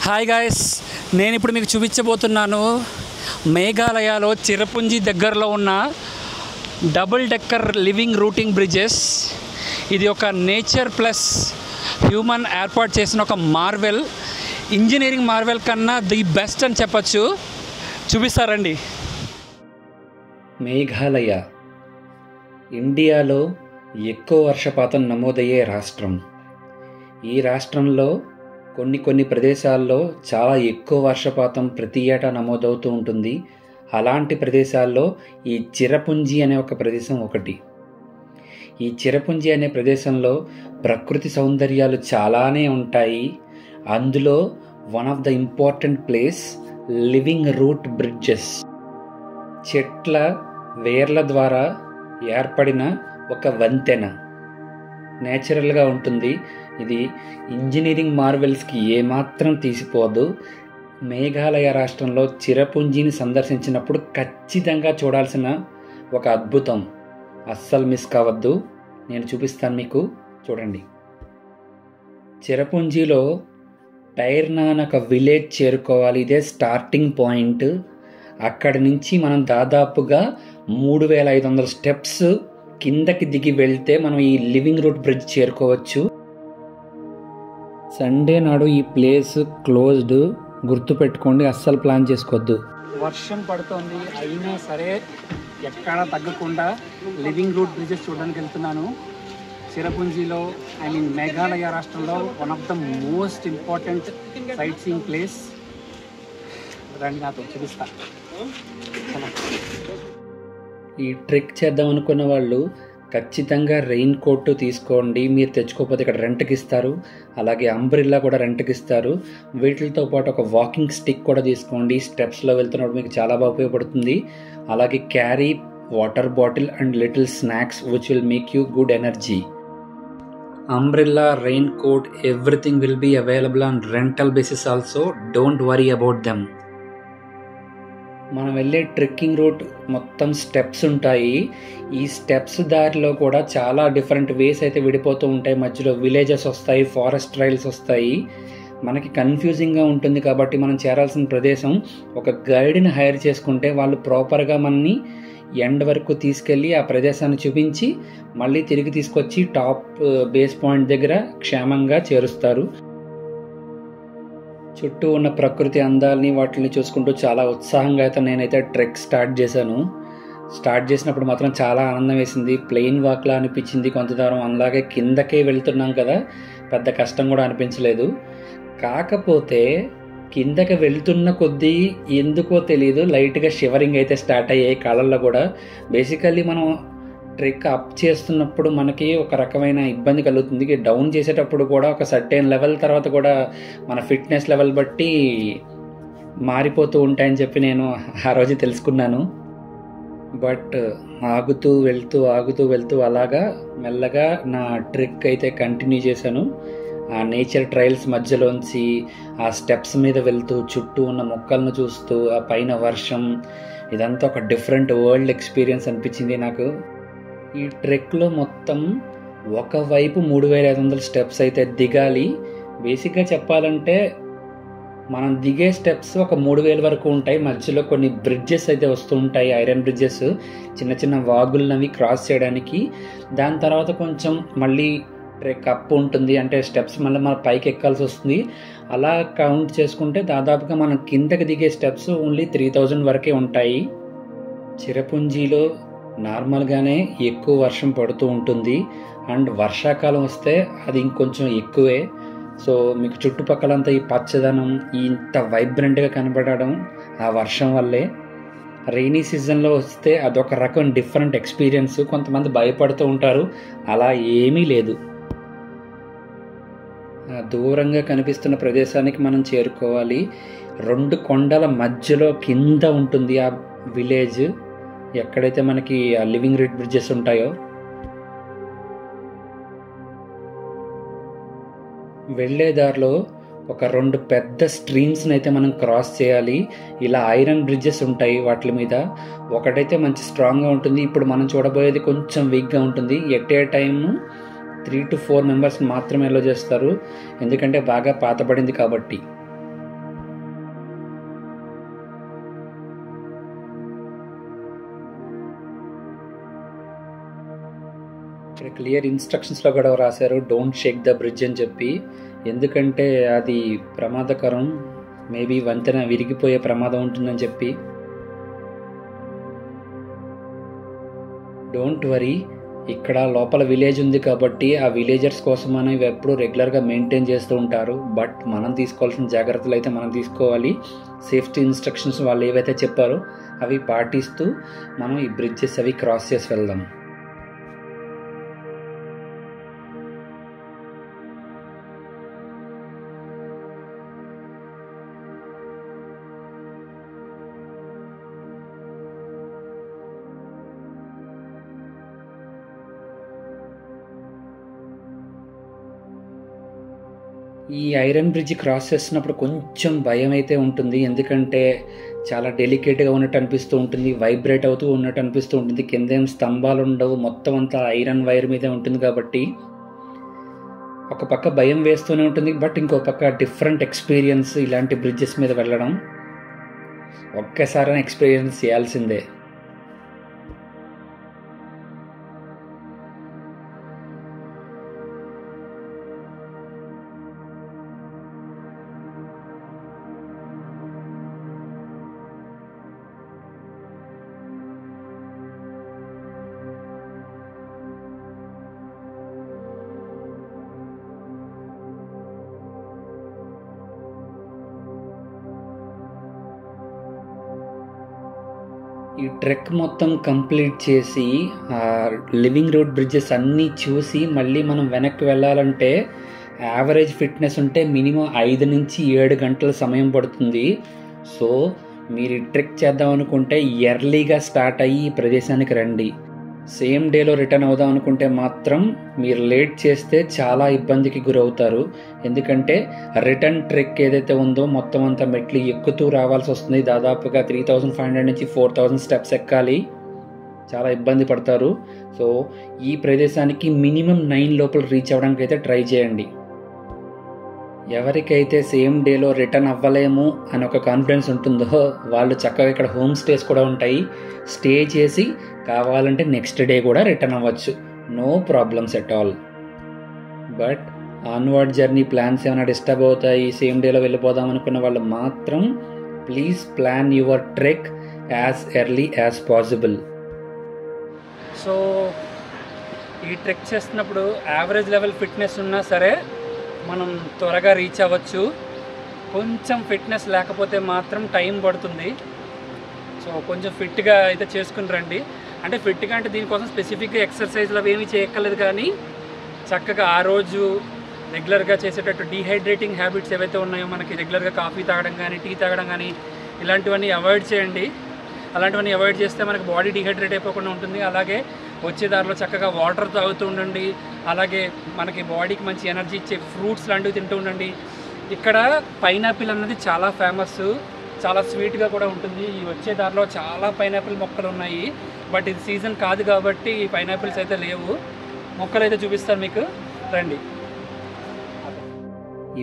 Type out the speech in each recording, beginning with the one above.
Hi guys, నేను ఇప్పుడు మీకు చూపించబోతున్నాను మేఘాలయలో చిరపుంజి దగ్గరలో ఉన్న double decker living rooting bridges. ఇది ఒక నేచర్ ప్లస్ హ్యూమన్ ఏర్పాటు చేసిన ఒక మార్వెల్, ఇంజనీరింగ్ మార్వెల్ కన్నా ది బెస్ట్ అని చెప్పచ్చు. చూపిస్తారండి. మేఘాలయ ఇండియాలో ఎక్కువ వర్షపాతం నమోదయ్యే రాష్ట్రం. ఈ రాష్ట్రంలో కొన్ని ప్రదేశాల్లో చాలా ఎక్కువ వర్షపాతం ప్రతి ఏటా నమోదవుతూ ఉంటుంది. అలాంటి ప్రదేశాల్లో ఈ చిరపుంజి అనే ఒక ప్రదేశం ఒకటి. ఈ చిరపుంజి అనే ప్రదేశంలో ప్రకృతి సౌందర్యాలు చాలానే ఉంటాయి. అందులో one of the important place living root bridges. చెట్ల వేర్ల ద్వారా ఏర్పడిన ఒక వంతెన నేచురల్గా ఉంటుంది. ఇది ఇంజనీరింగ్ మార్వెల్స్కి ఏమాత్రం తీసిపోదు. మేఘాలయ రాష్ట్రంలో చిరపుంజిని సందర్శించినప్పుడు ఖచ్చితంగా చూడాల్సిన ఒక అద్భుతం. అస్సలు మిస్ కావద్దు. నేను చూపిస్తాను మీకు, చూడండి. చిరపుంజిలో టైర్నా అనే ఒక విలేజ్ చేరుకోవాలి. ఇదే స్టార్టింగ్ పాయింట్. అక్కడి నుంచి మనం దాదాపుగా 3500 స్టెప్స్ కిందకి దిగి వెళ్తే మనం ఈ లివింగ్ రూట్ బ్రిడ్జ్ చేరుకోవచ్చు. సండే నాడు ఈ ప్లేస్ క్లోజ్డ్, గుర్తుపెట్టుకోండి, అస్సలు ప్లాన్ చేసుకోవద్దు. వర్షం పడుతోంది, అయినా సరే ఎక్కడా తగ్గకుండా లివింగ్ రూట్ బ్రిడ్జెస్ చూడడానికి వెళ్తున్నాను. చిరపుంజిలో, మేఘాలయ రాష్ట్రంలో one of the most important sight seeing place. రండి, నాతో చూపిస్తా. ఈ ట్రెక్ చేద్దాం అనుకున్న వాళ్ళు ఖచ్చితంగా రెయిన్ కోట్ తీసుకోండి. మీరు తెచ్చుకోకపోతే ఇక్కడ రెంట్కి ఇస్తారు. అలాగే అంబ్రిల్లా కూడా రెంట్కి ఇస్తారు. వీటితో పాటు ఒక వాకింగ్ స్టిక్ కూడా తీసుకోండి. స్టెప్స్లో వెళ్తున్నప్పుడు మీకు చాలా బాగా ఉపయోగపడుతుంది. అలాగే carry water bottle and little snacks which will make you good energy. Umbrella, raincoat, everything will be available on rental basis also. Don't worry about them. మనం వెళ్ళే ట్రెక్కింగ్ రూట్ మొత్తం స్టెప్స్ ఉంటాయి. ఈ స్టెప్స్ దారిలో కూడా చాలా different ways అయితే విడిపోతూ ఉంటాయి. మధ్యలో విలేజెస్ వస్తాయి, ఫారెస్ట్ ట్రైల్స్ వస్తాయి. మనకి కన్ఫ్యూజింగ్గా ఉంటుంది. కాబట్టి మనం చేరాల్సిన ప్రదేశం ఒక గైడ్ని హైర్ చేసుకుంటే వాళ్ళు ప్రాపర్గా మనని ఎండ్ వరకు తీసుకెళ్ళి ఆ ప్రదేశాన్ని చూపించి మళ్ళీ తిరిగి తీసుకొచ్చి టాప్ బేస్ పాయింట్ దగ్గర క్షేమంగా చేరుస్తారు. చుట్టూ ఉన్న ప్రకృతి అందాలని వాటిని చూసుకుంటూ చాలా ఉత్సాహంగా అయితే నేనైతే ట్రెక్ స్టార్ట్ చేశాను. స్టార్ట్ చేసినప్పుడు మాత్రం చాలా ఆనందం వేసింది. ప్లెయిన్ వాక్లా అనిపించింది కొంత దూరం. అలాగే కిందకే వెళ్తున్నాం కదా, పెద్ద కష్టం కూడా అనిపించలేదు. కాకపోతే కిందకి వెళ్తున్న కొద్దీ ఎందుకో తెలియదు లైట్గా షివరింగ్ అయితే స్టార్ట్ అయ్యాయి కాళ్ళల్లో కూడా. బేసికల్లీ మనం ట్రెక్ అప్ చేస్తున్నప్పుడు మనకి ఒక రకమైన ఇబ్బంది కలుగుతుంది. డౌన్ చేసేటప్పుడు కూడా ఒక సర్టెన్ లెవెల్ తర్వాత కూడా మన ఫిట్నెస్ లెవెల్ బట్టి మారిపోతూ ఉంటాయని చెప్పి నేను ఆ రోజు తెలుసుకున్నాను. బట్ ఆగుతూ వెళ్తూ అలాగా మెల్లగా నా ట్రెక్ అయితే కంటిన్యూ చేశాను. ఆ నేచర్ ట్రైల్స్ మధ్యలోంచి ఆ స్టెప్స్ మీద వెళ్తూ చుట్టూ ఉన్న మొక్కలను చూస్తూ ఆ పైన వర్షం, ఇదంతా ఒక డిఫరెంట్ వరల్డ్ ఎక్స్పీరియన్స్ అనిపించింది నాకు. ఈ ట్రెక్లో మొత్తం ఒకవైపు 3500 స్టెప్స్ అయితే దిగాలి. బేసిక్గా చెప్పాలంటే మనం దిగే స్టెప్స్ ఒక 3000 వరకు ఉంటాయి. మధ్యలో కొన్ని బ్రిడ్జెస్ అయితే వస్తూ ఉంటాయి, ఐరన్ బ్రిడ్జెస్, చిన్న వాగులనవి క్రాస్ చేయడానికి. దాని తర్వాత కొంచెం మళ్ళీ ట్రెక్ అప్ ఉంటుంది, అంటే స్టెప్స్ మళ్ళీ మన పైకి ఎక్కాల్సి వస్తుంది. అలా కౌంట్ చేసుకుంటే దాదాపుగా మనం కిందకి దిగే స్టెప్స్ ఓన్లీ 3000 వరకే ఉంటాయి. చిరపుంజిలో నార్మల్గానే ఎక్కువ వర్షం పడుతూ ఉంటుంది. అండ్ వర్షాకాలం వస్తే అది ఇంకొంచెం ఎక్కువే. సో మీకు చుట్టుపక్కలంతా ఈ పచ్చదనం, ఇంత వైబ్రెంట్గా కనబడడం ఆ వర్షం వల్లే. రెయినీ సీజన్లో వస్తే అదొక రకం డిఫరెంట్ ఎక్స్పీరియన్స్. కొంతమంది భయపడుతూ ఉంటారు, అలా ఏమీ లేదు. దూరంగా కనిపిస్తున్న ప్రదేశానికి మనం చేరుకోవాలి. 2 కొండల మధ్యలో కింద ఉంటుంది ఆ విలేజ్, ఎక్కడైతే మనకి ఆ లివింగ్ రూట్ బ్రిడ్జెస్ ఉంటాయో. వెళ్ళే దారిలో ఒక 2 పెద్ద స్ట్రీమ్స్ని అయితే మనం క్రాస్ చేయాలి. ఇలా ఐరన్ బ్రిడ్జెస్ ఉంటాయి వాటి మీద. ఒకటైతే మంచి స్ట్రాంగ్గా ఉంటుంది, ఇప్పుడు మనం చూడబోయేది కొంచెం వీక్గా ఉంటుంది. At a time 3 to 4 members మాత్రమే అలో చేస్తారు, ఎందుకంటే బాగా పాతబడింది కాబట్టి. క్లియర్ ఇన్స్ట్రక్షన్స్లో కూడా రాశారు డోంట్ షేక్ ద బ్రిడ్జ్ అని చెప్పి. ఎందుకంటే అది ప్రమాదకరం, మేబీ వంతెన విరిగిపోయే ప్రమాదం ఉంటుందని చెప్పి. డోంట్ వరీ, ఇక్కడ లోపల విలేజ్ ఉంది కాబట్టి ఆ విలేజర్స్ కోసం అనేవి ఎప్పుడు రెగ్యులర్గా మెయింటైన్ చేస్తూ ఉంటారు. బట్ మనం తీసుకోవాల్సిన జాగ్రత్తలు అయితే మనం తీసుకోవాలి. సేఫ్టీ ఇన్స్ట్రక్షన్స్ వాళ్ళు ఏవైతే చెప్పారో అవి పాటిస్తూ మనం ఈ బ్రిడ్జెస్ అవి క్రాస్ చేసి వెళ్దాం. ఈ ఐరన్ బ్రిడ్జ్ క్రాస్ చేస్తున్నప్పుడు కొంచెం భయం అయితే ఉంటుంది. ఎందుకంటే చాలా డెలికేట్గా ఉన్నట్టు అనిపిస్తూ ఉంటుంది, వైబ్రేట్ అవుతూ ఉన్నట్టు అనిపిస్తూ ఉంటుంది. కింద ఏం స్తంభాలు ఉండవు, మొత్తం అంతా ఐరన్ వైర్ మీదే ఉంటుంది కాబట్టి ఒక పక్క భయం వేస్తూనే ఉంటుంది. బట్ ఇంకో పక్క డిఫరెంట్ ఎక్స్పీరియన్స్ ఇలాంటి బ్రిడ్జెస్ మీద వెళ్ళడం. ఒక్కసారైనా ఎక్స్పీరియన్స్ చేయాల్సిందే. ఈ ట్రెక్ మొత్తం కంప్లీట్ చేసి లివింగ్ రూట్ బ్రిడ్జెస్ అన్నీ చూసి మళ్ళీ మనం వెనక్కి వెళ్ళాలంటే యావరేజ్ ఫిట్నెస్ ఉంటే మినిమం 5 నుంచి 7 గంటల సమయం పడుతుంది. సో మీరు ఈ ట్రెక్ చేద్దాం అనుకుంటే ఎర్లీగా స్టార్ట్ అయ్యి ఈ ప్రదేశానికి రండి. సేమ్ డేలో రిటర్న్ అవుదాం అనుకుంటే మాత్రం మీరు లేట్ చేస్తే చాలా ఇబ్బందికి గురవుతారు. ఎందుకంటే రిటర్న్ ట్రెక్ ఏదైతే ఉందో మొత్తం అంతా మెట్లు ఎక్కుతూ రావాల్సి వస్తుంది. దాదాపుగా 3500 నుంచి 4000 స్టెప్స్ ఎక్కాలి. చాలా ఇబ్బంది పడతారు. సో ఈ ప్రదేశానికి మినిమం 9 లోపల రీచ్ అవ్వడానికి అయితే ట్రై చేయండి. ఎవరికైతే సేమ్ డేలో రిటర్న్ అవ్వలేము అని ఒక కాన్ఫిడెన్స్ ఉంటుందో వాళ్ళు చక్కగా ఇక్కడ హోమ్ స్టేస్ కూడా ఉంటాయి. స్టే చేసి కావాలంటే నెక్స్ట్ డే కూడా రిటర్న్ అవ్వచ్చు, no problems at all. But onward journey plans ఏమైనా డిస్టర్బ్ అవుతాయి, సేమ్ డేలో వెళ్ళిపోదాం అనుకున్న వాళ్ళు మాత్రం please plan your trek as early as possible. So ఈ ట్రెక్ చేస్తున్నప్పుడు యావరేజ్ లెవెల్ ఫిట్నెస్ ఉన్నా సరే మనం త్వరగా రీచ్ అవ్వచ్చు. కొంచెం ఫిట్నెస్ లేకపోతే మాత్రం టైం పడుతుంది. సో కొంచెం ఫిట్గా అయితే చేసుకుని రండి. అంటే ఫిట్గా అంటే దీనికోసం స్పెసిఫిక్గా ఎక్సర్సైజ్లు అవి ఏమీ చేయక్కర్లేదు, కానీ చక్కగా ఆ రోజు రెగ్యులర్గా చేసేటట్టు డీహైడ్రేటింగ్ హ్యాబిట్స్ ఏవైతే ఉన్నాయో మనకి రెగ్యులర్గా కాఫీ తాగడం కానీ టీ తాగడం కానీ ఇలాంటివన్నీ అవాయిడ్ చేయండి. అలాంటివన్నీ అవాయిడ్ చేస్తే మనకి బాడీ డీహైడ్రేట్ అయిపోకుండా ఉంటుంది. అలాగే వచ్చే దారిలో చక్కగా వాటర్ తాగుతూ ఉండండి. అలాగే మనకి బాడీకి మంచి ఎనర్జీ ఇచ్చే ఫ్రూట్స్ లాంటివి తింటూ ఉండండి. ఇక్కడ పైనాపిల్ అన్నది చాలా ఫేమస్, చాలా స్వీట్గా కూడా ఉంటుంది. ఈ వచ్చే దారిలో చాలా పైనాపిల్ మొక్కలు ఉన్నాయి. బట్ ఇది సీజన్ కాదు కాబట్టి ఈ పైనాపిల్స్ అయితే లేవు. మొక్కలు అయితే చూపిస్తాను మీకు, రండి.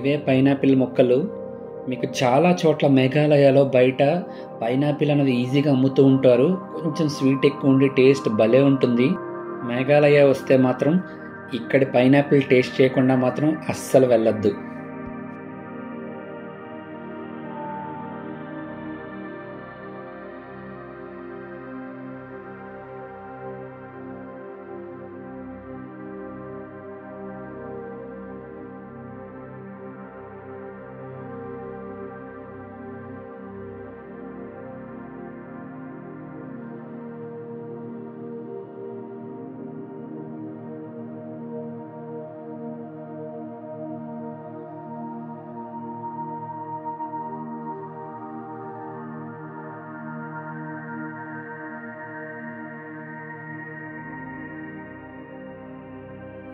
ఇవే పైనాపిల్ మొక్కలు. మీకు చాలా చోట్ల మేఘాలయలో బయట పైనాపిల్ అనేది ఈజీగా అమ్ముతూ ఉంటారు. కొంచెం స్వీట్ ఎక్కువ ఉండి టేస్ట్ భలే ఉంటుంది. మేఘాలయ వస్తే మాత్రం ఇక్కడి పైనాపిల్ టేస్ట్ చేయకుండా మాత్రం అస్సలు వెళ్ళొద్దు.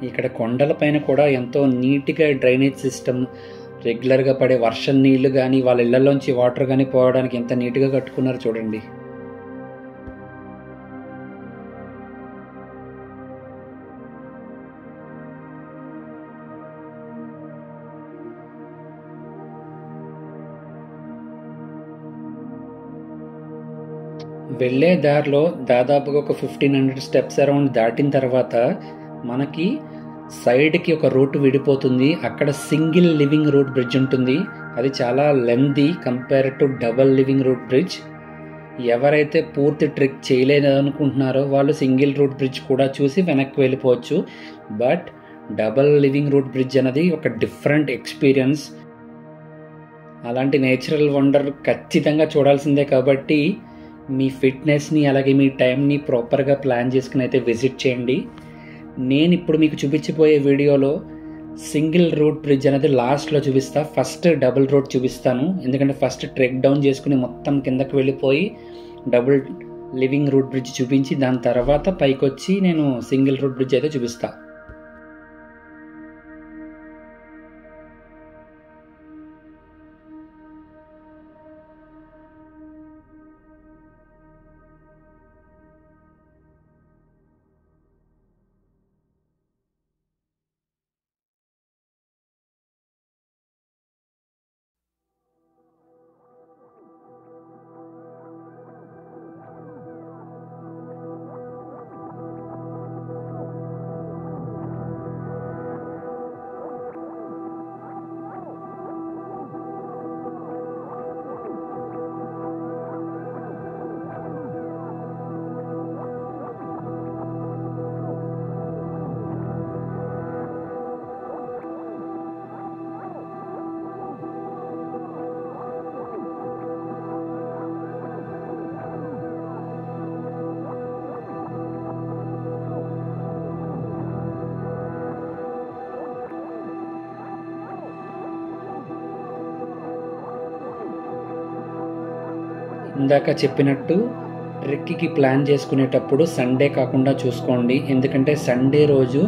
ఇక్కడ కొండలపైన కూడా ఎంతో నీట్గా డ్రైనేజ్ సిస్టమ్, రెగ్యులర్గా పడే వర్షం నీళ్లు కానీ వాళ్ళ ఇళ్లలోంచి వాటర్ కానీ పోవడానికి ఎంత నీట్గా కట్టుకున్నారు చూడండి. వెళ్ళే దారిలో దాదాపుగా ఒక 1500 స్టెప్స్ అరౌండ్ దాటిన తర్వాత మనకి సైడ్కి ఒక రూట్ విడిపోతుంది, అక్కడ సింగిల్ లివింగ్ రూట్ బ్రిడ్జ్ ఉంటుంది. అది చాలా lengthy compare to double living root bridge. ఎవరైతే పూర్తి ట్రెక్ చేయలేదనుకుంటున్నారో వాళ్ళు సింగిల్ రూట్ బ్రిడ్జ్ కూడా చూసి వెనక్కి వెళ్ళిపోవచ్చు. But double living root bridge అనేది ఒక డిఫరెంట్ ఎక్స్పీరియన్స్. అలాంటి నేచురల్ వండర్ ఖచ్చితంగా చూడాల్సిందే. కాబట్టి మీ ఫిట్నెస్ని అలాగే మీ టైంని ప్రాపర్గా ప్లాన్ చేసుకుని అయితే విజిట్ చేయండి. నేను ఇప్పుడు మీకు చూపించబోయే వీడియోలో సింగిల్ రూట్ బ్రిడ్జ్ అనేది లాస్ట్లో చూపిస్తా. ఫస్ట్ డబుల్ రూట్ చూపిస్తాను, ఎందుకంటే ఫస్ట్ ట్రెక్ డౌన్ చేసుకుని మొత్తం కిందకి వెళ్ళిపోయి డబుల్ లివింగ్ రూట్ బ్రిడ్జ్ చూపించి దాని తర్వాత పైకి వచ్చి నేను సింగిల్ రూట్ బ్రిడ్జ్ అయితే చూపిస్తా. ఇందాక చెప్పినట్టు ట్రెక్కి ప్లాన్ చేసుకునేటప్పుడు సండే కాకుండా చూసుకోండి. ఎందుకంటే సండే రోజు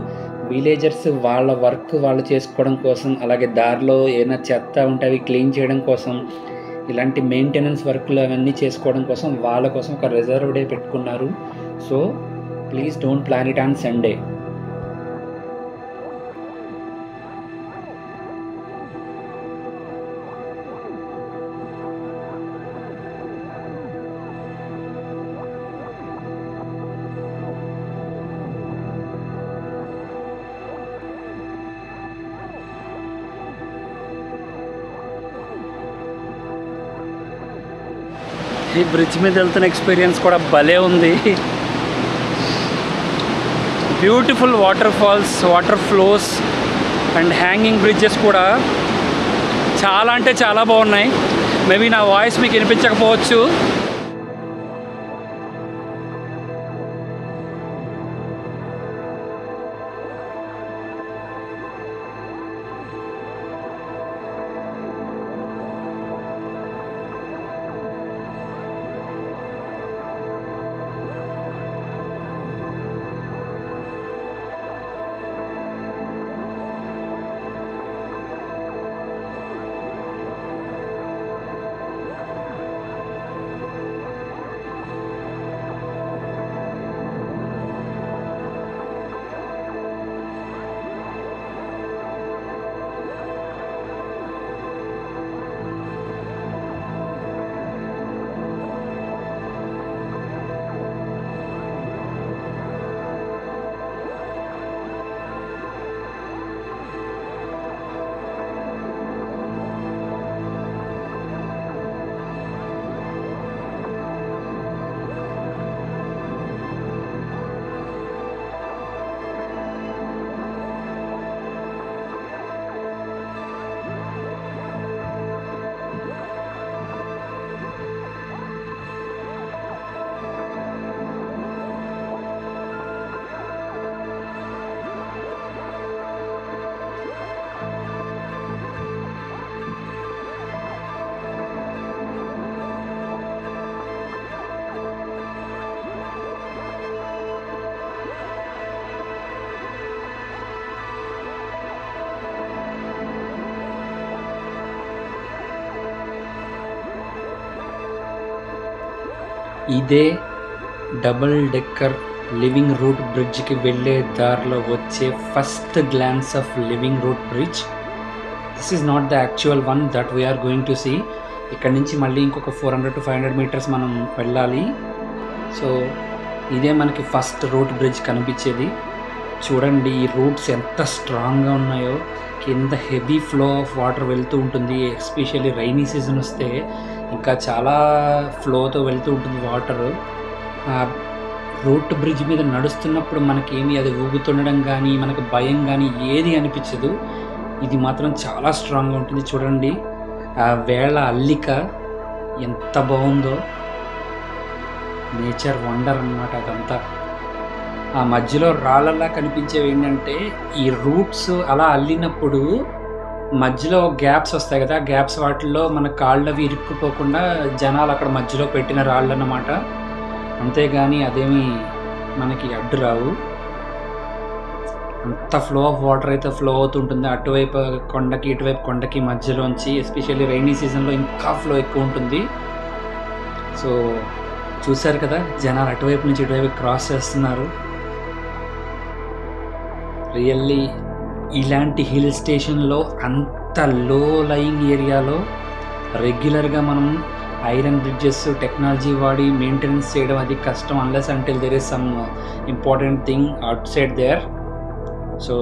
విలేజర్స్ వాళ్ళ వర్క్ వాళ్ళు చేసుకోవడం కోసం, అలాగే దారిలో ఏమైనా చెత్త ఉంటే అవి క్లీన్ చేయడం కోసం, ఇలాంటి మెయింటెనెన్స్ వర్క్లు అవన్నీ చేసుకోవడం కోసం వాళ్ళ కోసం ఒక రిజర్వ్ డే పెట్టుకున్నారు. So please don't plan it on Sunday. ఈ బ్రిడ్జ్ మీద వెళ్తున్న ఎక్స్పీరియన్స్ కూడా భలే ఉంది. Beautiful water falls, water flows and hanging bridges కూడా చాలా అంటే చాలా బాగున్నాయి. మేబీ నా వాయిస్ మీకు వినిపించకపోవచ్చు. ఇదే డబుల్ డెక్కర్ లివింగ్ రూట్ బ్రిడ్జ్కి వెళ్ళే దారిలో వచ్చే first glance of living root bridge. This is not the actual one that we're going to see. ఇక్కడ నుంచి మళ్ళీ ఇంకొక 400 to 500 మీటర్స్ మనం వెళ్ళాలి. సో ఇదే మనకి ఫస్ట్ రూట్ బ్రిడ్జ్ కనిపించేది. చూడండి ఈ రూట్స్ ఎంత స్ట్రాంగ్గా ఉన్నాయో. కింద హెవీ ఫ్లో ఆఫ్ వాటర్ వెళ్తూ ఉంటుంది. ఎస్పెషల్లీ రైనీ సీజన్ వస్తే ఇంకా చాలా ఫ్లోతో వెళ్తూ ఉంటుంది వాటరు. రూట్ బ్రిడ్జ్ మీద నడుస్తున్నప్పుడు మనకేమి అది ఊగుతుండడం కానీ మనకు భయం కానీ ఏది అనిపించదు. ఇది మాత్రం చాలా స్ట్రాంగ్గా ఉంటుంది. చూడండి ఆ వేళ అల్లిక ఎంత బాగుందో. నేచర్ వండర్ అన్నమాట అదంతా. ఆ మధ్యలో రాళ్ళలా కనిపించేవి ఏంటంటే ఈ రూట్స్ అలా అల్లినప్పుడు మధ్యలో గ్యాప్స్ వస్తాయి కదా, గ్యాప్స్ వాటిల్లో మన కాళ్ళవి ఇరుక్కుపోకుండా జనాలు అక్కడ మధ్యలో పెట్టిన రాళ్ళు అన్నమాట. అంతేగాని అదేమి మనకి అడ్డు రావు. అంత ఫ్లో ఆఫ్ వాటర్ అయితే ఫ్లో అవుతుంటుంది అటువైపు కొండకి ఇటువైపు కొండకి మధ్యలోంచి. ఎస్పెషల్లీ రైనీ సీజన్లో ఇంకా ఫ్లో ఎక్కువ ఉంటుంది. సో చూశారు కదా జనాలు అటువైపు నుంచి ఇటువైపు క్రాస్ చేస్తున్నారు. రియల్లీ ఇలాంటి హిల్ స్టేషన్లో అంత లో లయింగ్ ఏరియాలో రెగ్యులర్గా మనం ఐరన్ బ్రిడ్జెస్ టెక్నాలజీ వాడి మెయింటెనెన్స్ చేయడం అది కష్టం, unless until there is some important thing outside there. So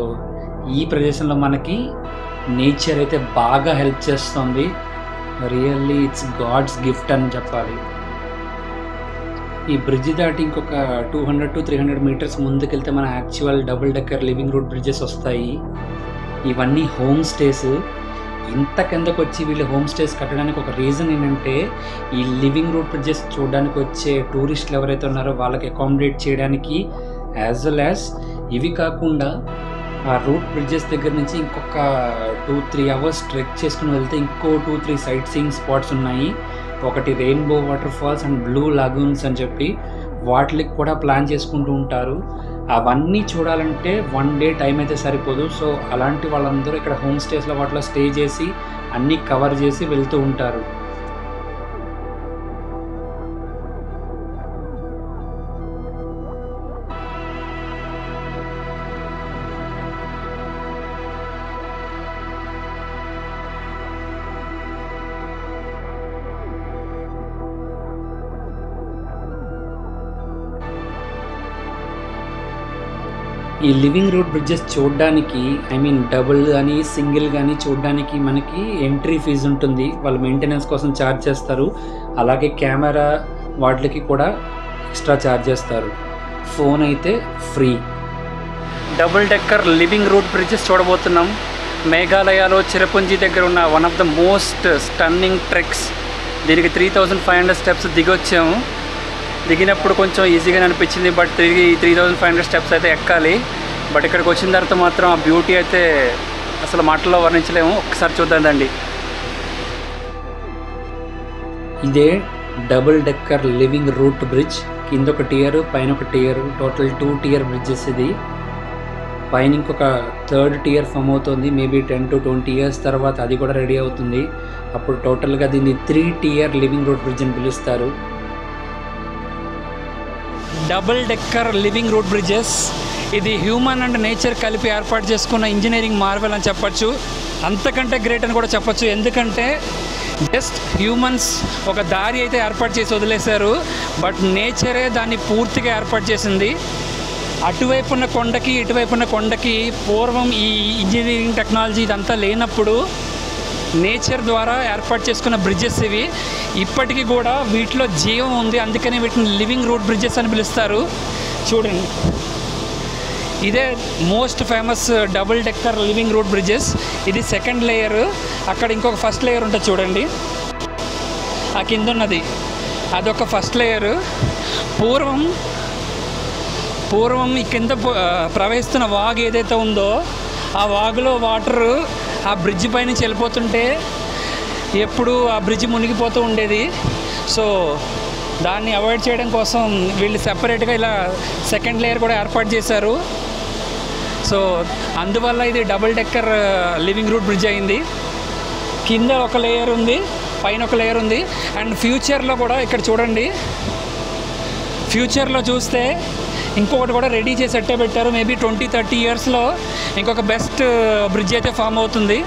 ఈ ప్రదేశంలో మనకి నేచర్ అయితే బాగా హెల్ప్ చేస్తుంది. రియల్లీ ఇట్స్ గాడ్స్ గిఫ్ట్ అని చెప్పాలి. ఈ బ్రిడ్జ్ దాటి ఇంకొక 200 to 300 మీటర్స్ ముందుకెళ్తే మన actual double decker living root bridges వస్తాయి. ఇవన్నీ హోమ్ స్టేస్. ఇంత కిందకు వచ్చి వీళ్ళు హోమ్ స్టేస్ కట్టడానికి ఒక రీజన్ ఏంటంటే ఈ లివింగ్ రూట్ బ్రిడ్జెస్ చూడడానికి వచ్చే టూరిస్టులు ఎవరైతే ఉన్నారో వాళ్ళకి అకామిడేట్ చేయడానికి, యాజ్ వెల్ యాజ్ ఇవి కాకుండా ఆ రూట్ బ్రిడ్జెస్ దగ్గర నుంచి ఇంకొక 2-3 అవర్స్ ట్రెక్ చేసుకుని వెళ్తే ఇంకో 2-3 సైట్ సీయింగ్ స్పాట్స్ ఉన్నాయి. ఒకటి rainbow water falls and blue lagoons అని చెప్పి వాటికి కూడా ప్లాన్ చేసుకుంటూ ఉంటారు. అవన్నీ చూడాలంటే 1 డే టైం అయితే సరిపోదు. సో అలాంటి వాళ్ళందరూ ఇక్కడ హోమ్ స్టేస్లో వాటిలో స్టే చేసి అన్నీ కవర్ చేసి వెళ్తూ ఉంటారు. ఈ లివింగ్ రూట్ బ్రిడ్జెస్ చూడడానికి డబుల్ కానీ సింగిల్ కానీ చూడడానికి మనకి ఎంట్రీ ఫీజు ఉంటుంది. వాళ్ళు మెయింటెనెన్స్ కోసం ఛార్జ్ చేస్తారు. అలాగే కెమెరా వాటికి కూడా ఎక్స్ట్రా ఛార్జ్ చేస్తారు. ఫోన్ అయితే free. Double decker living root bridges చూడబోతున్నాం. మేఘాలయలో చిరపుంజి దగ్గర ఉన్న one of the most stunning treks. దీనికి 3500 స్టెప్స్ దిగొచ్చాము. దిగినప్పుడు కొంచెం ఈజీగానే అనిపించింది, బట్ తిరిగి 3500 స్టెప్స్ అయితే ఎక్కాలి. బట్ ఇక్కడికి వచ్చిన తర్వాత మాత్రం ఆ బ్యూటీ అయితే అసలు మాటల్లో వర్ణించలేము. ఒక్కసారి చూద్దామండి. ఇదే double decker living root bridge. కింద ఒక టియర్, పైన ఒక టియర్, టోటల్ 2 టియర్ బ్రిడ్జెస్. ఇది పైన ఇంకొక 3rd టియర్ ఫామ్ అవుతుంది. మేబీ 10 to 20 years తర్వాత అది కూడా రెడీ అవుతుంది. అప్పుడు టోటల్గా దీన్ని 3 టియర్ లివింగ్ రూట్ బ్రిడ్జ్ అని పిలుస్తారు. Double decker living root bridges ఇది హ్యూమన్ అండ్ నేచర్ కలిపి ఏర్పాటు చేసుకున్న ఇంజనీరింగ్ మార్వెల్ అని చెప్పచ్చు. అంతకంటే గ్రేట్ అని కూడా చెప్పచ్చు. ఎందుకంటే జస్ట్ హ్యూమన్స్ ఒక దారి అయితే ఏర్పాటు చేసి వదిలేశారు, బట్ నేచరే దాన్ని పూర్తిగా ఏర్పాటు చేసింది. అటువైపు ఉన్న కొండకి ఇటువైపు ఉన్న కొండకి పూర్వం ఈ ఇంజనీరింగ్ టెక్నాలజీ ఇదంతా లేనప్పుడు నేచర్ ద్వారా ఏర్పాటు చేసుకున్న బ్రిడ్జెస్ ఇవి. ఇప్పటికీ కూడా వీటిలో జీవం ఉంది, అందుకని వీటిని లివింగ్ రూట్ బ్రిడ్జెస్ అని పిలుస్తారు. చూడండి, ఇదే most famous double decker living root bridges. ఇది 2nd లేయర్. అక్కడ ఇంకొక 1st లేయర్ ఉంటుంది చూడండి, ఆ కింద ఉన్నది అదొక 1st లేయర్. పూర్వం ఈ కింద ప్రవహిస్తున్న వాగు ఏదైతే ఉందో ఆ వాగులో వాటర్ ఆ బ్రిడ్జ్ పై నుంచి వెళ్ళిపోతుంటే ఎప్పుడు ఆ బ్రిడ్జ్ మునిగిపోతూ ఉండేది. సో దాన్ని అవాయిడ్ చేయడం కోసం వీళ్ళు సెపరేట్గా ఇలా 2nd లేయర్ కూడా ఏర్పాటు చేశారు. సో అందువల్ల ఇది double decker living root bridge అయింది. కింద ఒక లేయర్ ఉంది, పైన ఒక లేయర్ ఉంది. అండ్ ఫ్యూచర్లో కూడా ఇక్కడ చూడండి, ఫ్యూచర్లో చూస్తే ఇంకొకటి కూడా రెడీ చేసి అట్టే పెట్టారు. మేబీ 20-30 yearsలో ఇంకొక బెస్ట్ బ్రిడ్జ్ అయితే ఫామ్ అవుతుంది.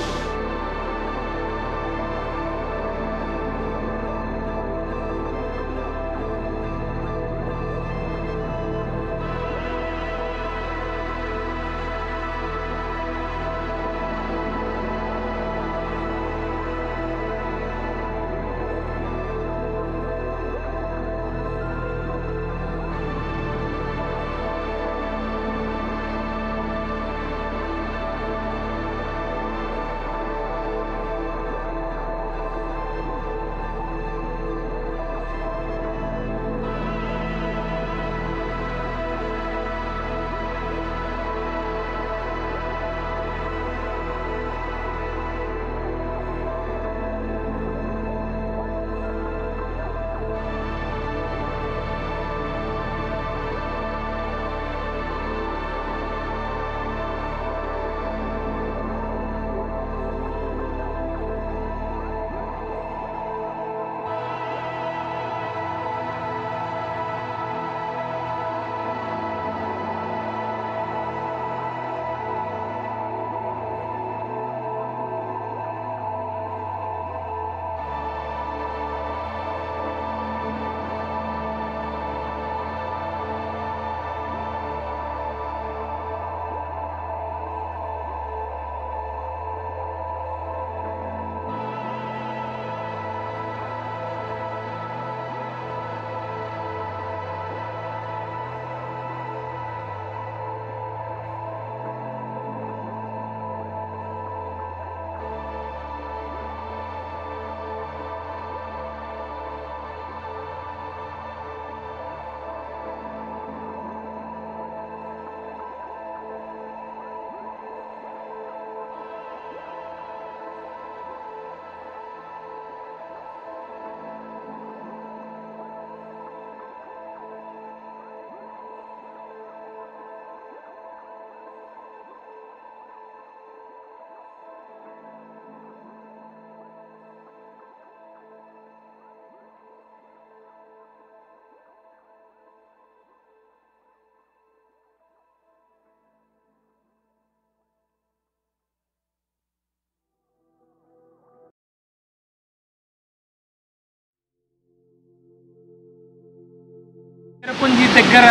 చిరపుంజి దగ్గర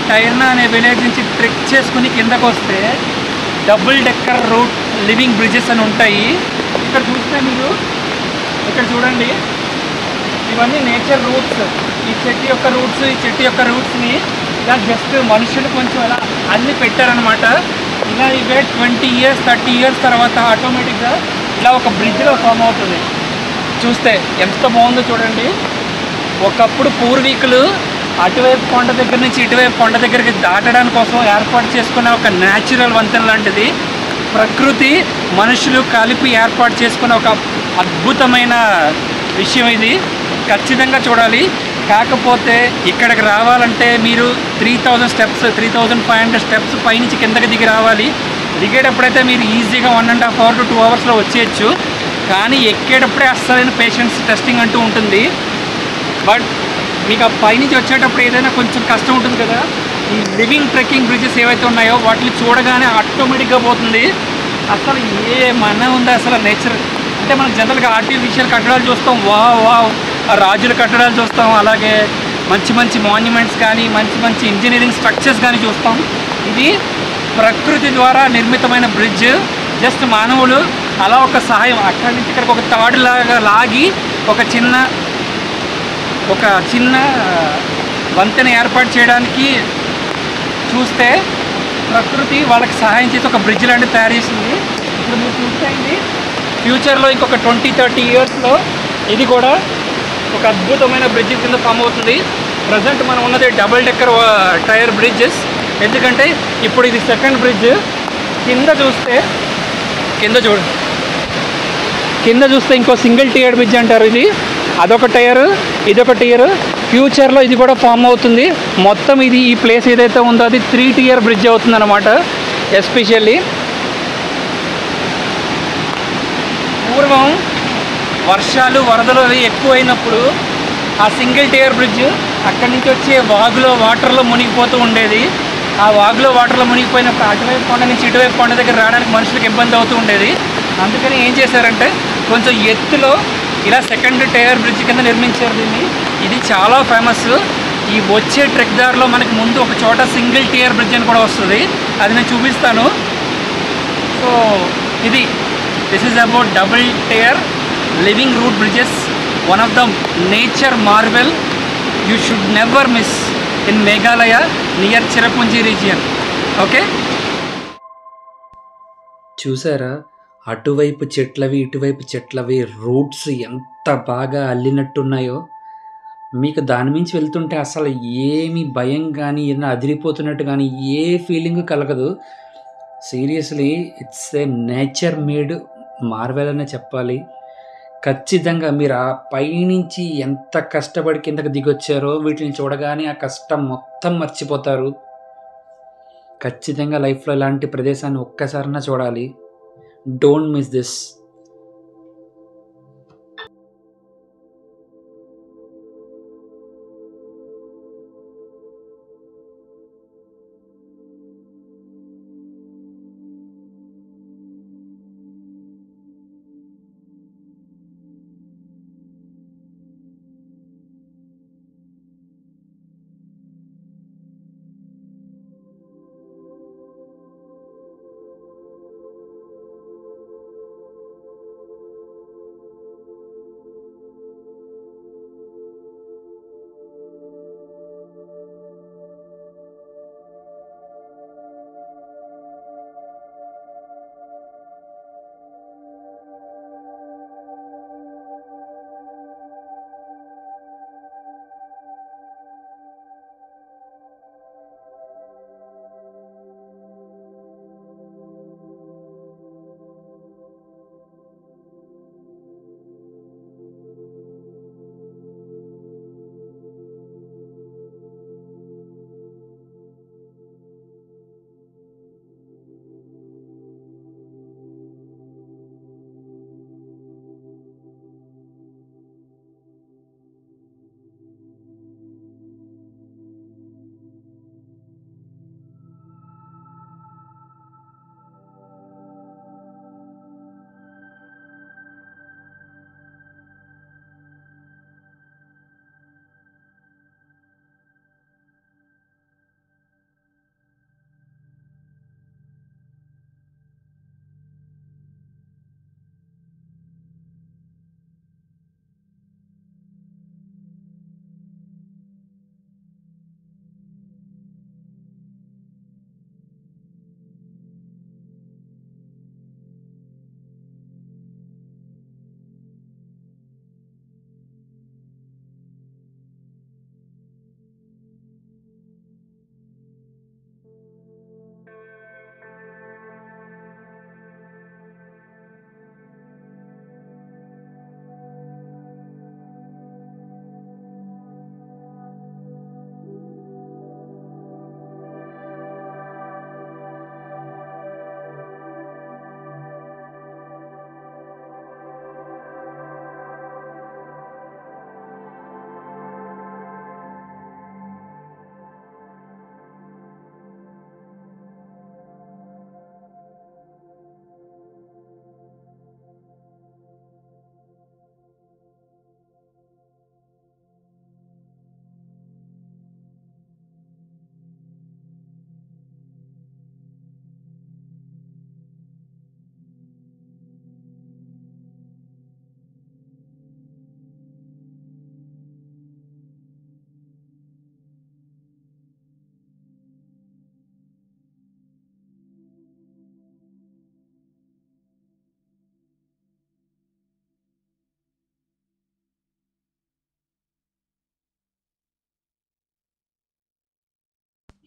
టైర్నా అనే విలేజ్ నుంచి ట్రెక్ చేసుకుని కిందకు వస్తే double decker root living bridges అని ఉంటాయి. ఇక్కడ చూస్తే మీరు ఇక్కడ చూడండి, ఇవన్నీ నేచర్ రూట్స్. ఈ చెట్టు యొక్క రూట్స్ని ఇలా జస్ట్ మనుషులు కొంచెం అలా అన్ని పెట్టారనమాట. ఇలా ఇవే 20 years 30 years తర్వాత ఆటోమేటిక్గా ఇలా ఒక బ్రిడ్జ్లో ఫామ్ అవుతుంది. చూస్తే ఎంత బాగుందో చూడండి. ఒకప్పుడు పూర్వీకులు అటువైపు కొండ దగ్గర నుంచి ఇటువైపు కొండ దగ్గరికి దాటడానికి కోసం ఏర్పాటు చేసుకున్న ఒక న్యాచురల్ వంతెన లాంటిది. ప్రకృతి మనుషులు కలిపి ఏర్పాటు చేసుకున్న ఒక అద్భుతమైన విషయం ఇది. ఖచ్చితంగా చూడాలి. కాకపోతే ఇక్కడికి రావాలంటే మీరు 3000 steps 3500 steps పైనుంచి కిందకి దిగి రావాలి. దిగేటప్పుడైతే మీరు ఈజీగా 1.5 hour to 2 hours వచ్చేయచ్చు. కానీ ఎక్కేటప్పుడే అస్సలైన పేషెన్స్ టెస్టింగ్ అంటూ ఉంటుంది. బట్ మీకు ఆ పైనుంచి వచ్చేటప్పుడు ఏదైనా కొంచెం కష్టం ఉంటుంది కదా. ఈ లివింగ్ ట్రెక్కింగ్ బ్రిడ్జెస్ ఏవైతే ఉన్నాయో వాటిని చూడగానే ఆటోమేటిక్గా పోతుంది. అసలు ఏమన్నా ఉందా అసలు నేచర్ అంటే మనం జనరల్గా ఆర్టిఫిషియల్ కట్టడాలు చూస్తాం, వావ్ రాజుల కట్టడాలు చూస్తాం, అలాగే మంచి మంచి మాన్యుమెంట్స్ కానీ మంచి ఇంజనీరింగ్ స్ట్రక్చర్స్ కానీ చూస్తాం. ఇది ప్రకృతి ద్వారా నిర్మితమైన బ్రిడ్జ్. జస్ట్ మానవులు అలా ఒక సహాయం అక్కడి నుంచి ఇక్కడికి ఒక తాడులాగా లాగి ఒక చిన్న వంతెన ఏర్పాటు చేయడానికి చూస్తే ప్రకృతి వాళ్ళకి సహాయం చేసి ఒక బ్రిడ్జ్ లాంటిది తయారు చేసింది. ఇప్పుడు మీరు చూసేయండి, ఫ్యూచర్లో ఇంకొక 20-30 yearsలో ఇది కూడా ఒక అద్భుతమైన బ్రిడ్జ్ కింద ఫామ్ అవుతుంది. ప్రజెంట్ మనం ఉన్నది డబుల్ డెక్కర్ టైర్ బ్రిడ్జెస్. ఎందుకంటే ఇప్పుడు ఇది సెకండ్ బ్రిడ్జ్. కింద చూస్తే ఇంకో సింగిల్ టియర్ బ్రిడ్జ్ అంటారు. అదొక టైర్, ఇదొక టైర్. ఫ్యూచర్లో ఇది కూడా ఫామ్ అవుతుంది. మొత్తం ఈ ప్లేస్ ఏదైతే ఉందో అది 3 tier బ్రిడ్జ్ అవుతుంది అనమాట. ఎస్పెషల్లీ పూర్వం వర్షాలు వరదలు అవి ఎక్కువైనప్పుడు ఆ సింగిల్ టియర్ బ్రిడ్జ్ అక్కడి నుంచి వచ్చే వాటర్లో మునిగిపోతూ ఉండేది. ఆ వాటర్లో మునిగిపోయినప్పుడు అటువైపు కొండ నుంచి ఇటువైపు కొండ దగ్గర రావడానికి మనుషులకు ఇబ్బంది అవుతూ ఉండేది. అందుకని ఏం చేశారంటే కొంచెం ఎత్తులో ఇలా సెకండ్ టైర్ బ్రిడ్జ్ కింద నిర్మించారు దీన్ని. ఇది చాలా ఫేమస్. ఈ వచ్చే ట్రెక్ దారిలో మనకి ముందు ఒక చోట సింగిల్ టియర్ బ్రిడ్జ్ అని కూడా వస్తుంది, అది నేను చూపిస్తాను. So this is about double tier living root bridges, one of the nature marvel you should never miss in Meghalaya near Cherrapunji region. Okay, చూసారా అటువైపు చెట్లవి ఇటువైపు చెట్లవి రూట్స్ ఎంత బాగా అల్లినట్టున్నాయో. మీకు దాని మించి వెళ్తుంటే అసలు ఏమి భయం కానీ ఏదైనా అదిరిపోతున్నట్టు కానీ ఏ ఫీలింగ్ కలగదు. Seriously it's a nature made Marvel అనే చెప్పాలి. ఖచ్చితంగా మీరు ఆ పైనుంచి ఎంత కష్టపడి కిందకి దిగొచ్చారో వీటిని చూడగానే ఆ కష్టం మొత్తం మర్చిపోతారు. ఖచ్చితంగా లైఫ్లో ఇలాంటి ప్రదేశాన్ని ఒక్కసారైనా చూడాలి. Don't miss this.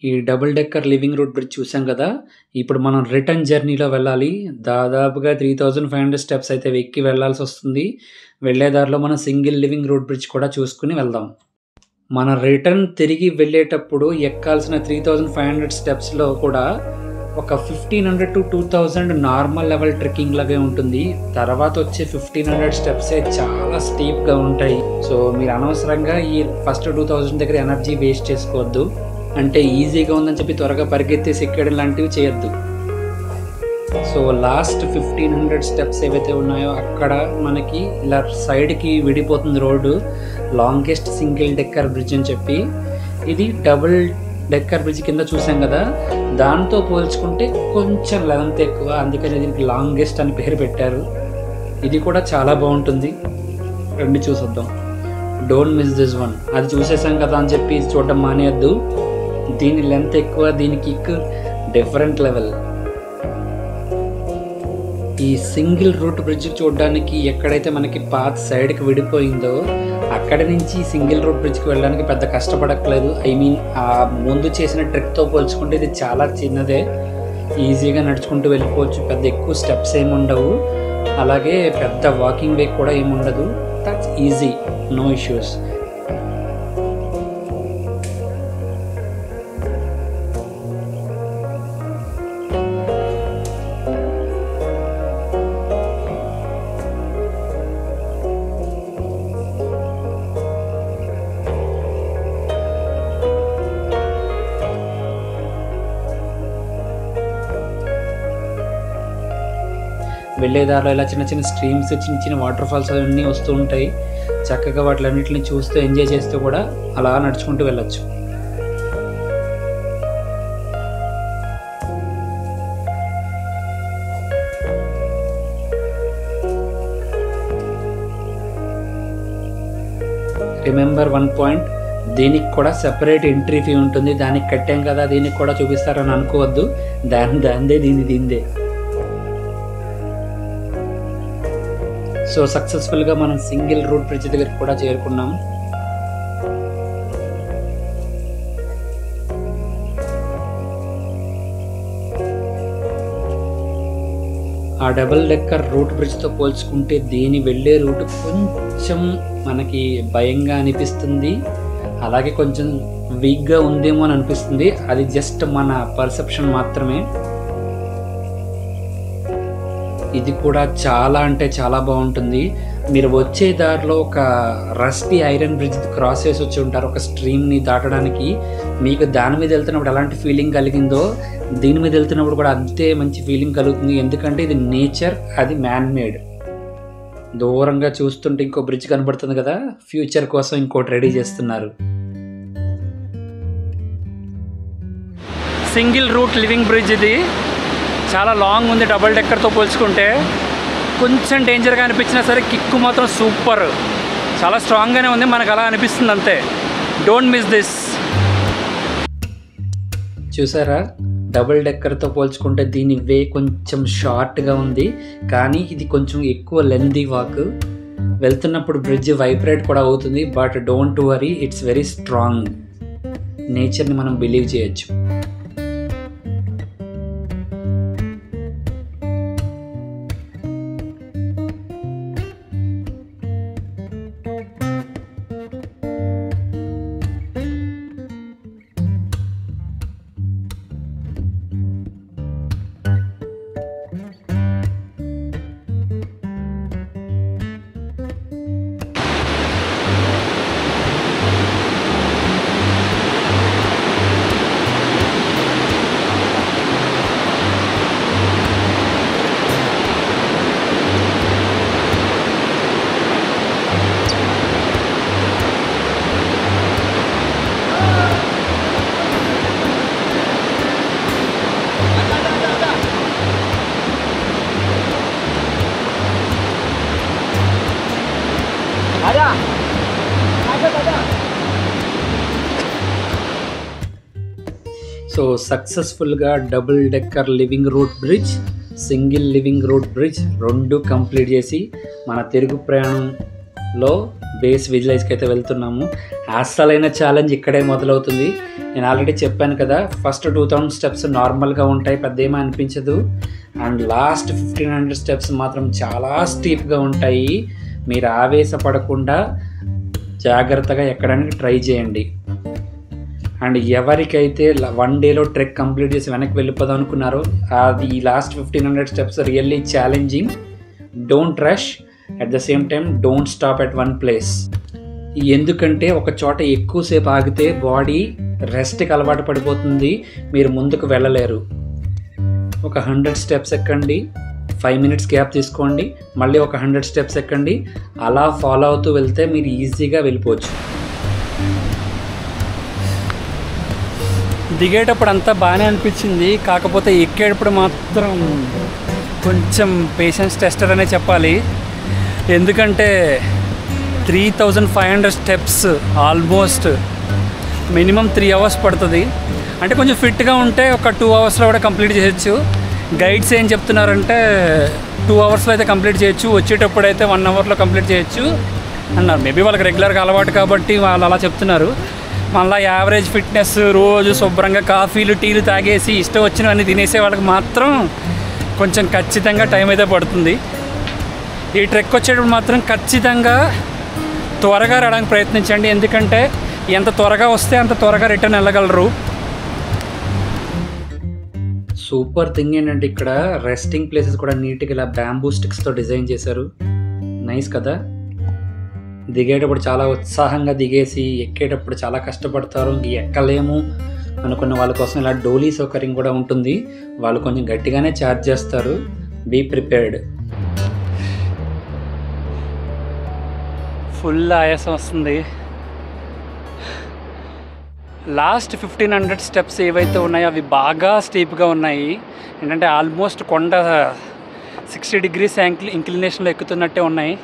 ఈ double decker living root bridge చూసాం కదా, ఇప్పుడు మనం రిటర్న్ జర్నీలో వెళ్ళాలి. దాదాపుగా 3500 స్టెప్స్ అయితే ఎక్కి వెళ్ళాల్సి వస్తుంది. వెళ్ళేదారిలో మనం సింగిల్ లివింగ్ రూట్ బ్రిడ్జ్ కూడా చూసుకుని వెళ్దాం. మన రిటర్న్ తిరిగి వెళ్ళేటప్పుడు ఎక్కాల్సిన 3500 స్టెప్స్లో కూడా ఒక 1500 to 2000 నార్మల్ లెవెల్ ట్రెక్కింగ్ లాగే ఉంటుంది. తర్వాత వచ్చే 1500 స్టెప్సే చాలా స్టీప్గా ఉంటాయి. సో మీరు అనవసరంగా ఈ ఫస్ట్ 2000 దగ్గర ఎనర్జీ వేస్ట్ చేసుకోవద్దు. అంటే ఈజీగా ఉందని చెప్పి త్వరగా పరిగెత్తేసి ఎక్కడం లాంటివి చేయొద్దు. సో లాస్ట్ 1500 స్టెప్స్ ఏవైతే ఉన్నాయో అక్కడ మనకి ఇలా సైడ్కి విడిపోతుంది road. Longest single decker bridge అని చెప్పి, ఇది డబుల్ డెక్కర్ బ్రిడ్జ్ కింద చూసాం కదా, దాంతో పోల్చుకుంటే కొంచెం లెంత్ ఎక్కువ, అందుకని దీనికి లాంగెస్ట్ అని పేరు పెట్టారు. ఇది కూడా చాలా బాగుంటుంది, రండి చూసొద్దాం. Don't miss this one. అది చూసేసాం కదా అని చెప్పి ఇది చూడడం మానేయద్దు. దీని లెంత్ ఎక్కువ, దీని కిక్ డిఫరెంట్ లెవెల్. ఈ సింగిల్ రూట్ బ్రిడ్జ్ చూడడానికి ఎక్కడైతే మనకి పాత్ సైడ్కి విడిపోయిందో అక్కడి నుంచి సింగిల్ రూట్ బ్రిడ్జ్కి వెళ్ళడానికి పెద్ద కష్టపడక్కలేదు. ఆ ముందు చేసిన ట్రెక్తో పోల్చుకుంటే ఇది చాలా చిన్నదే, ఈజీగా నడుచుకుంటూ వెళ్ళిపోవచ్చు. పెద్ద ఎక్కువ స్టెప్స్ ఏమి ఉండవు, అలాగే పెద్ద వాకింగ్ వే కూడా ఏమి ఉండదు. That's easy, no issues. వెళ్ళేదారిలో ఇలా చిన్న చిన్న స్ట్రీమ్స్, చిన్న చిన్న వాటర్ ఫాల్స్ అవన్నీ వస్తూ ఉంటాయి. చక్కగా వాటిలన్నింటిని చూస్తూ ఎంజాయ్ చేస్తూ కూడా అలా నడుచుకుంటూ వెళ్ళొచ్చు. రిమెంబర్ వన్ పాయింట్, దీనికి కూడా సెపరేట్ ఎంట్రీ ఫీ ఉంటుంది. దానికి కట్టాం కదా దీనికి కూడా చూపిస్తారని అనుకోవద్దు, దాందే దీందే. సో సక్సెస్ఫుల్గా మనం సింగిల్ రూట్ బ్రిడ్జ్ దగ్గరికి కూడా చేరుకున్నాం. ఆ డబుల్ డెక్కర్ రూట్ బ్రిడ్జ్తో పోల్చుకుంటే దీని వెళ్ళే రూట్ కొంచెం మనకి భయంగా అనిపిస్తుంది, అలాగే కొంచెం వీక్గా ఉందేమో అని అనిపిస్తుంది. అది జస్ట్ మన పర్సెప్షన్ మాత్రమే. ఇది కూడా చాలా అంటే చాలా బాగుంటుంది. మీరు వచ్చే దారిలో ఒక రస్టీ ఐరన్ బ్రిడ్జ్ క్రాస్ చేసి వచ్చి ఉంటారు ఒక స్ట్రీమ్ని దాటడానికి. మీకు దాని మీద వెళ్తున్నప్పుడు ఎలాంటి ఫీలింగ్ కలిగిందో దీని మీద వెళ్తున్నప్పుడు కూడా అంతే మంచి ఫీలింగ్ కలుగుతుంది. ఎందుకంటే ఇది నేచర్, అది మ్యాన్ మేడ్. దూరంగా చూస్తుంటే ఇంకో బ్రిడ్జ్ కనబడుతుంది కదా, ఫ్యూచర్ కోసం ఇంకోటి రెడీ చేస్తున్నారు. సింగిల్ రూట్ లివింగ్ బ్రిడ్జ్ ఇది చాలా లాంగ్ ఉంది. డబుల్ డెక్కర్తో పోల్చుకుంటే కొంచెం డేంజర్గా అనిపించినా సరే కిక్కు మాత్రం సూపర్, చాలా స్ట్రాంగ్గానే ఉంది. మనకు అలా అనిపిస్తుంది అంతే. Don't miss this. చూసారా, డబుల్ డెక్కర్తో పోల్చుకుంటే దీని వే కొంచెం షార్ట్గా ఉంది, కానీ ఇది కొంచెం ఎక్కువ లెంతీ వాక్. వెళ్తున్నప్పుడు బ్రిడ్జ్ వైబ్రేట్ కూడా అవుతుంది, but don't worry, it's very strong. నేచర్ని మనం బిలీవ్ చేయొచ్చు. సో సక్సెస్ఫుల్గా double decker living root bridge, single living root bridge రెండు కంప్లీట్ చేసి మన తిరుగు ప్రయాణంలో బేస్ విజిలైజ్కి అయితే వెళ్తున్నాము. అస్సలైన ఛాలెంజ్ ఇక్కడే మొదలవుతుంది. నేను ఆల్రెడీ చెప్పాను కదా, ఫస్ట్ 2000 స్టెప్స్ నార్మల్గా ఉంటాయి, పెద్ద ఏమీ అనిపించదు. అండ్ లాస్ట్ 1500 స్టెప్స్ మాత్రం చాలా స్టీప్గా ఉంటాయి. మీరు ఆవేశపడకుండా జాగ్రత్తగా ఎక్కడానికి ట్రై చేయండి. అండ్ ఎవరికైతే 1 డేలో ట్రెక్ కంప్లీట్ చేసి వెనక్కి వెళ్ళిపోదాం అనుకున్నారో, అది ఈ last 1500 steps really challenging. Don't rush, at the same time don't stop at one place. ఎందుకంటే ఒక చోట ఎక్కువసేపు ఆగితే బాడీ రెస్ట్కి అలవాటు పడిపోతుంది, మీరు ముందుకు వెళ్ళలేరు. ఒక 100 స్టెప్స్ ఎక్కండి, 5 మినిట్స్ గ్యాప్ తీసుకోండి, మళ్ళీ ఒక 100 స్టెప్స్ ఎక్కండి. అలా ఫాలో అవుతూ వెళ్తే మీరు ఈజీగా వెళ్ళిపోవచ్చు. దిగేటప్పుడు అంతా బాగానే అనిపించింది, కాకపోతే ఎక్కేటప్పుడు మాత్రం కొంచెం పేషెన్స్ టెస్టర్ అనే చెప్పాలి. ఎందుకంటే 3500 స్టెప్స్ ఆల్మోస్ట్ మినిమం 3 అవర్స్ పడుతుంది. అంటే కొంచెం ఫిట్గా ఉంటే ఒక 2 అవర్స్లో కూడా కంప్లీట్ చేయొచ్చు. గైడ్స్ ఏం చెప్తున్నారంటే 2 అవర్స్లో అయితే కంప్లీట్ చేయొచ్చు, వచ్చేటప్పుడు అయితే 1 అవర్లో కంప్లీట్ చేయొచ్చు అన్నారు. మేబీ వాళ్ళకి రెగ్యులర్గా అలవాటు కాబట్టి వాళ్ళు అలా చెప్తున్నారు. మళ్ళీ యావరేజ్ ఫిట్నెస్, రోజు శుభ్రంగా కాఫీలు టీలు తాగేసి ఇష్టం వచ్చినవన్నీ తినేసే వాళ్ళకి మాత్రం కొంచెం ఖచ్చితంగా టైం అయితే పడుతుంది. ఈ ట్రెక్ వచ్చేటప్పుడు మాత్రం ఖచ్చితంగా త్వరగా రావడానికి ప్రయత్నించండి, ఎందుకంటే ఎంత త్వరగా వస్తే అంత త్వరగా రిటర్న్ వెళ్ళగలరు. సూపర్ థింగ్ ఏంటంటే ఇక్కడ రెస్టింగ్ ప్లేసెస్ కూడా నీట్గా ఇలా బ్యాంబూ స్టిక్స్తో డిజైన్ చేశారు. నైస్ కదా. దిగేటప్పుడు చాలా ఉత్సాహంగా దిగేసి ఎక్కేటప్పుడు చాలా కష్టపడతారు, ఎక్కలేము అనుకున్న వాళ్ళ కోసం ఇలా డోలీ సౌకర్యం కూడా ఉంటుంది. వాళ్ళు కొంచెం గట్టిగానే ఛార్జ్ చేస్తారు, బీ ప్రిపేర్డ్. ఫుల్ ఆయాసం వస్తుంది. లాస్ట్ 1500 స్టెప్స్ ఏవైతే ఉన్నాయో అవి బాగా స్టీప్గా ఉన్నాయి. ఏంటంటే ఆల్మోస్ట్ కొండ 60 degrees ఇంక్లినేషన్లో ఎక్కుతున్నట్టే ఉన్నాయి.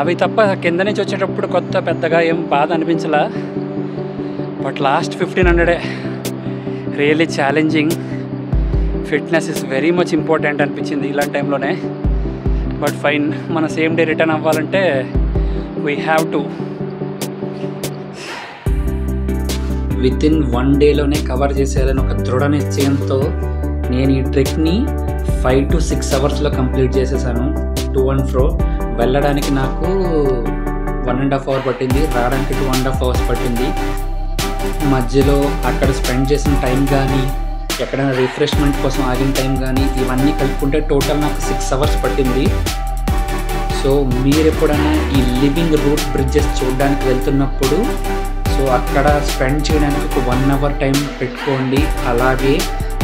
అవి తప్ప కింద నుంచి వచ్చేటప్పుడు పెద్దగా ఏం బాధ అనిపించలా. But last 1500 really challenging. Fitness is very much important అనిపించింది ఇలాంటి టైంలోనే. బట్ ఫైన్, మన సేమ్ డే రిటర్న్ అవ్వాలంటే వీ హ్యావ్ టు. వితిన్ 1 డేలోనే కవర్ చేసేయాలని ఒక దృఢ నిశ్చయంతో నేను ఈ ట్రెక్ని 5 to 6 అవర్స్లో కంప్లీట్ చేసేసాను. To and fro. వెళ్ళడానికి నాకు 1.5 hour పట్టింది, రావడానికి 2.5 hours పట్టింది. మధ్యలో అక్కడ స్పెండ్ చేసిన టైం కానీ, ఎక్కడైనా రిఫ్రెష్మెంట్ కోసం ఆగిన టైం కానీ, ఇవన్నీ కలుపుకుంటే టోటల్ నాకు 6 hours పట్టింది. సో మీరు ఎప్పుడైనా ఈ లివింగ్ రూట్ బ్రిడ్జెస్ చూడడానికి వెళ్తున్నప్పుడు సో అక్కడ స్పెండ్ చేయడానికి ఒక 1 hour టైం పెట్టుకోండి. అలాగే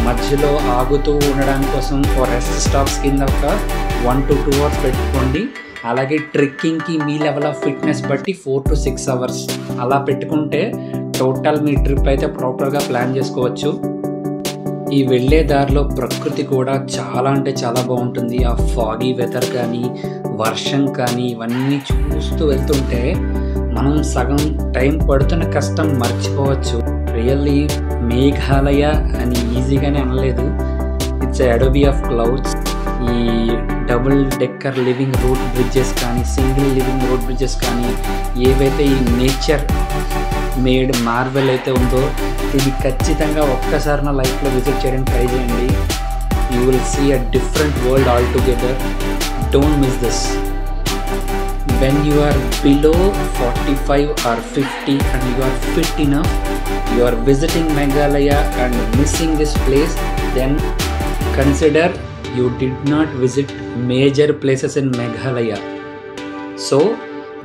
మధ్యలో ఆగుతూ ఉండడానికి కోసం ఒక రెస్ట్ స్టాప్స్ కింద ఒక 1 to 2 hours పెట్టుకోండి. అలాగే ట్రెక్కింగ్కి మీ లెవెల్ ఆఫ్ ఫిట్నెస్ బట్టి 4 to 6 hours అలా పెట్టుకుంటే టోటల్ మీ ట్రిప్ అయితే ప్రాపర్గా ప్లాన్ చేసుకోవచ్చు. ఈ వెళ్ళే దారిలో ప్రకృతి కూడా చాలా అంటే చాలా బాగుంటుంది. ఆ ఫాగీ వెదర్ కానీ, వర్షం కానీ, ఇవన్నీ చూస్తూ వెళ్తుంటే మనం సగం టైం పడుతున్న కష్టం మర్చిపోవచ్చు. రియల్లీ మేఘాలయ అని ఈజీగానే అనలేదు, ఇట్స్ అడోబీ ఆఫ్ క్లౌడ్స్. ఈ double decker living root bridges కానీ, సింగిల్ లివింగ్ రూట్ బ్రిడ్జెస్ కానీ, ఏవైతే ఈ నేచర్ మేడ్ మార్వెల్ అయితే ఉందో ఇది ఖచ్చితంగా ఒక్కసారి నా లైఫ్లో విజిట్ చేయడానికి ట్రై చేయండి. You will see a different world altogether. Don't miss this. When you are below 45 or 50 and you are fit enough, you are visiting Meghalaya and missing this place, then consider you did not visit major places in Meghalaya. So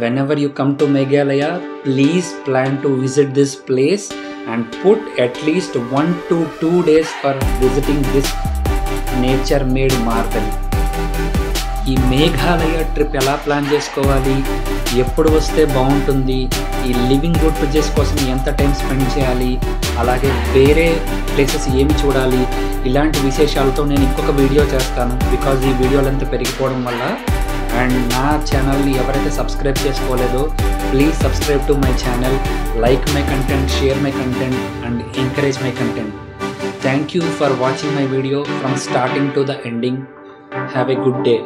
whenever you come to Meghalaya, please plan to visit this place and put at least 1 to 2 days for visiting this nature made marvel. ఈ Meghalaya trip ఎలా plan చేసుకోవాలి, ఎప్పుడు వస్తే బాగుంటుంది, ఈ living root bridges కోసం ఎంత time spend చేయాలి, అలాగే వేరే ప్లేసెస్ ఏమి చూడాలి, ఇలాంటి విశేషాలతో నేను ఇంకొక వీడియో చేస్తాను. బికాజ్ ఈ వీడియోలు అంతా పెరిగిపోవడం వల్ల. అండ్ నా ఛానల్ని ఎవరైతే సబ్స్క్రైబ్ చేసుకోలేదో please subscribe to my channel, like my content, share my content and encourage my content. Thank you for watching my video from starting to the ending. Have a good day.